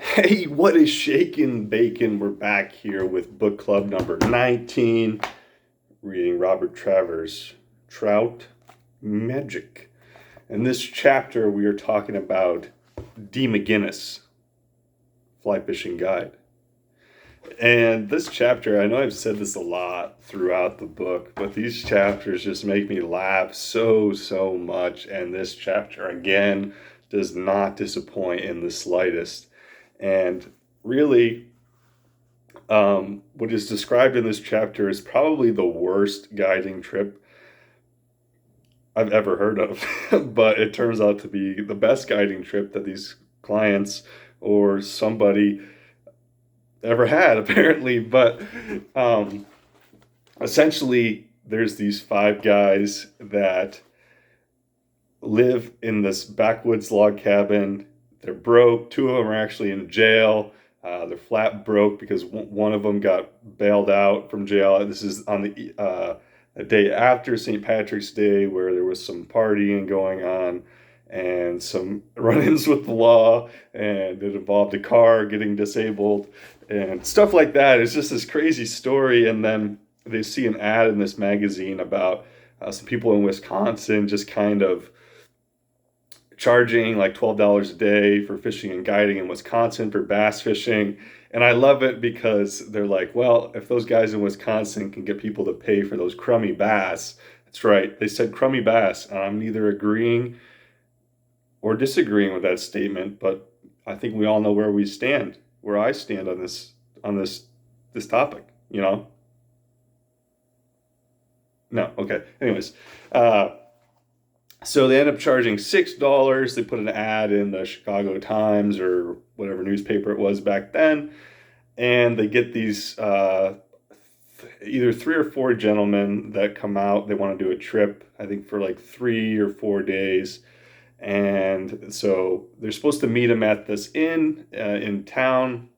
Hey, what is shaking bacon? We're back here with book club number 19, reading Robert Traver's Trout Magic. In this chapter, we are talking about D. McGinnis Fly Fishing Guide. And this chapter, I know I've said this a lot throughout the book, but these chapters just make me laugh so much. And this chapter, again, does not disappoint in the slightest. And really, what is described in this chapter is probably the worst guiding trip I've ever heard of. But it turns out to be the best guiding trip that these clients or somebody ever had, apparently. But essentially, there's these five guys that live in this backwoods log cabin. They're broke. Two of them are actually in jail. They're flat broke because one of them got bailed out from jail. This is on the day after St. Patrick's Day, where there was some partying going on and some run-ins with the law, and it involved a car getting disabled and stuff like that. It's just this crazy story. And then they see an ad in this magazine about some people in Wisconsin just kind of charging like $12 a day for fishing and guiding in Wisconsin for bass fishing. And I love it because they're like, well, if those guys in Wisconsin can get people to pay for those crummy bass, that's right, they said crummy bass. And I'm neither agreeing or disagreeing with that statement, but I think we all know where we stand, where I stand on this topic, you know? No, okay. Anyways, so they end up charging $6. They put an ad in the Chicago Times or whatever newspaper it was back then, and they get these either 3 or 4 gentlemen that come out. They want to do a trip, I think, for like 3 or 4 days. And so they're supposed to meet them at this inn in town.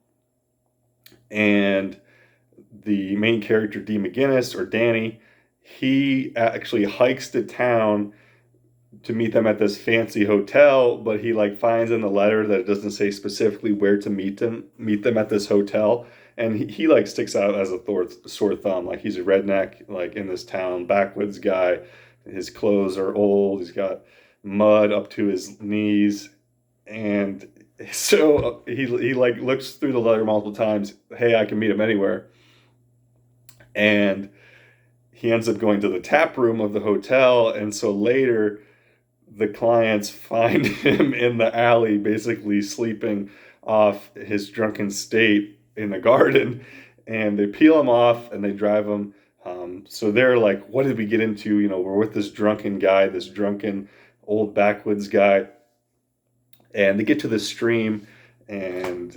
And the main character, D. McGinnis, or Danny, he actually hikes to town to meet them at this fancy hotel, but he like finds in the letter that it doesn't say specifically where to meet them at this hotel. And he like sticks out as a sore thumb. Like, he's a redneck, like, in this town, backwoods guy. His clothes are old. He's got mud up to his knees. And so he like looks through the letter multiple times. Hey, I can meet him anywhere. And he ends up going to the tap room of the hotel. And so later, the clients find him in the alley, basically sleeping off his drunken state in the garden. And they peel him off and they drive him. So they're like, what did we get into? You know, we're with this drunken guy, this drunken old backwoods guy. And they get to this stream, and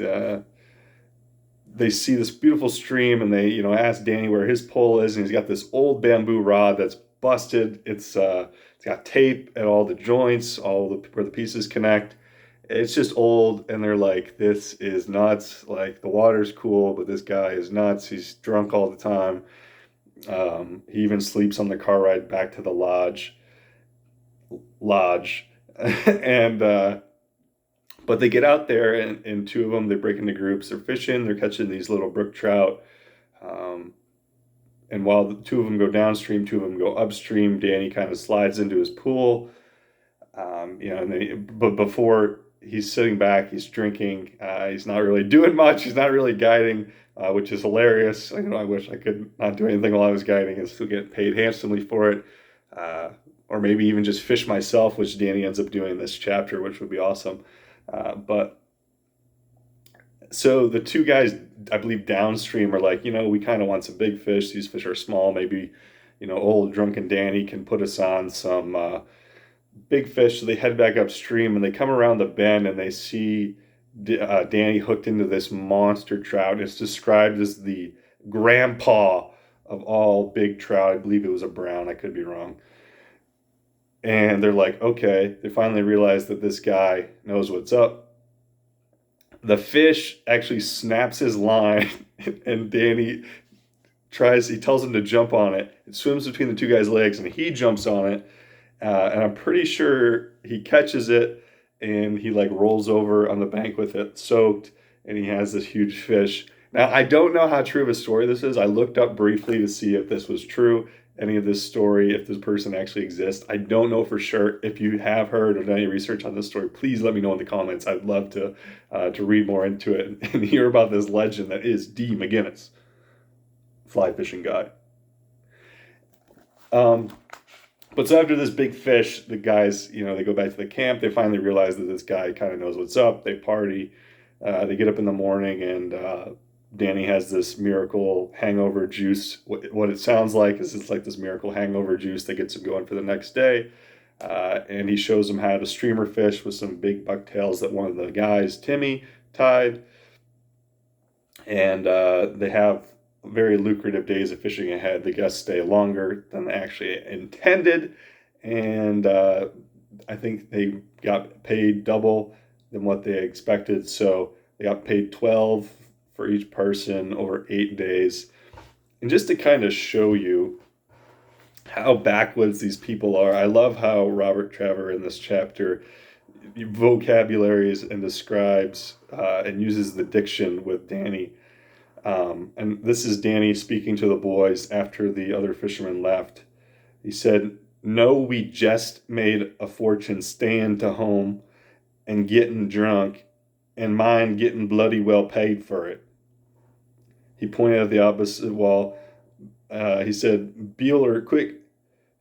they see this beautiful stream, and they, ask Danny where his pole is, and he's got this old bamboo rod that's busted. It's got tape at all the joints, where the pieces connect. It's just old, and they're like, this is nuts. Like, the water's cool, but this guy is nuts. He's drunk all the time. He even sleeps on the car ride back to the lodge. And but they get out there, and two of them, they break into groups. They're fishing. They're catching these little brook trout. And while the two of them go downstream, two of them go upstream. Danny kind of slides into his pool. But before he's sitting back, he's drinking. He's not really doing much. He's not really guiding, which is hilarious. I wish I could not do anything while I was guiding and still get paid handsomely for it. Or maybe even just fish myself, which Danny ends up doing in this chapter, which would be awesome. But so the two guys, I believe, downstream are like, we kind of want some big fish. These fish are small. Maybe, old drunken Danny can put us on some big fish. So they head back upstream, and they come around the bend, and they see Danny hooked into this monster trout. It's described as the grandpa of all big trout. I believe it was a brown. I could be wrong. And they're like, okay. They finally realize that this guy knows what's up. The fish actually snaps his line, and Danny he tells him to jump on it. It swims between the two guys' legs, and he jumps on it. And I'm pretty sure he catches it, and he like rolls over on the bank with it soaked. and he has this huge fish. Now, I don't know how true of a story this is. I looked up briefly to see if this was true, any of this story, if this person actually exists. I don't know for sure. If you have heard or done any research on this story, please let me know in the comments. I'd love to read more into it and hear about this legend that is D. McGinnis fly fishing guy. But so after this big fish, the guys, they go back to the camp. They finally realize that this guy kind of knows what's up. They party. They get up in the morning, and Danny has this miracle hangover juice. What it sounds like is it's like this miracle hangover juice that gets him going for the next day. And he shows him how to streamer fish with some big bucktails that one of the guys, Timmy, tied. And they have very lucrative days of fishing ahead. The guests stay longer than they actually intended, and I think they got paid double than what they expected. So they got paid $12 for each person over 8 days. And just to kind of show you how backwoods these people are, I love how Robert Traver in this chapter vocabularies and describes and uses the diction with Danny. And this is Danny speaking to the boys after the other fishermen left. He said, "No, we just made a fortune staying to home and getting drunk, and mine getting bloody well paid for it." He pointed at the opposite wall. He said, "Beeler, quick,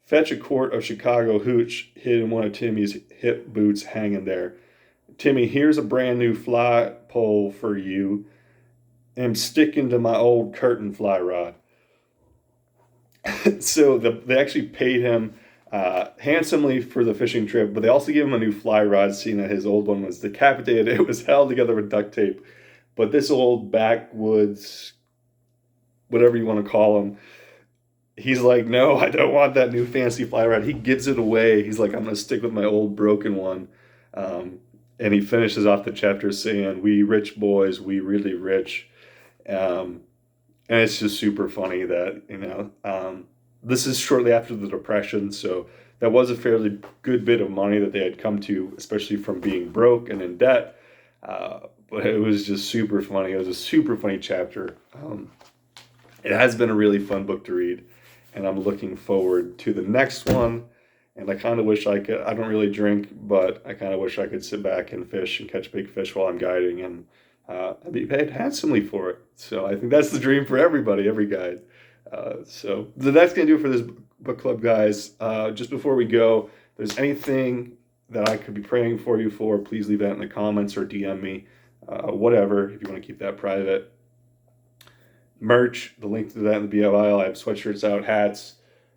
fetch a quart of Chicago hooch hid in one of Timmy's hip boots hanging there. Timmy, here's a brand new fly pole for you. I'm sticking to my old curtain fly rod." So they actually paid him handsomely for the fishing trip, but they also gave him a new fly rod, seeing that his old one was decapitated. It was held together with duct tape. But this old backwoods, whatever you want to call him, he's like, "No, I don't want that new fancy fly rod." He gives it away. He's like, "I'm going to stick with my old broken one." And he finishes off the chapter saying, "We rich boys, we really rich." And it's just super funny that, this is shortly after the Depression, so that was a fairly good bit of money that they had come to, especially from being broke and in debt. But it was just super funny. It was a super funny chapter. It has been a really fun book to read, and I'm looking forward to the next one. And I kind of wish I could, I don't really drink, but I kind of wish I could sit back and fish and catch big fish while I'm guiding and be paid handsomely for it. So I think that's the dream for everybody, every guide. So that's going to do it for this book club, guys. Just before we go, if there's anything that I could be praying for you for, please leave that in the comments or DM me, whatever, if you want to keep that private. Merch, the link to that in the bio. I have sweatshirts out, hats.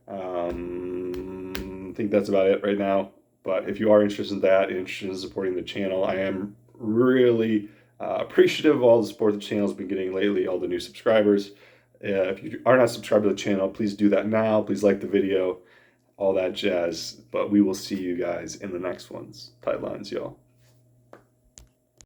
I think that's about it right now. But if you are interested in that, interested in supporting the channel, I am really appreciative of all the support the channel's been getting lately, all the new subscribers. If you are not subscribed to the channel, please do that now. Please like the video, all that jazz. But we will see you guys in the next ones. Tight lines, y'all.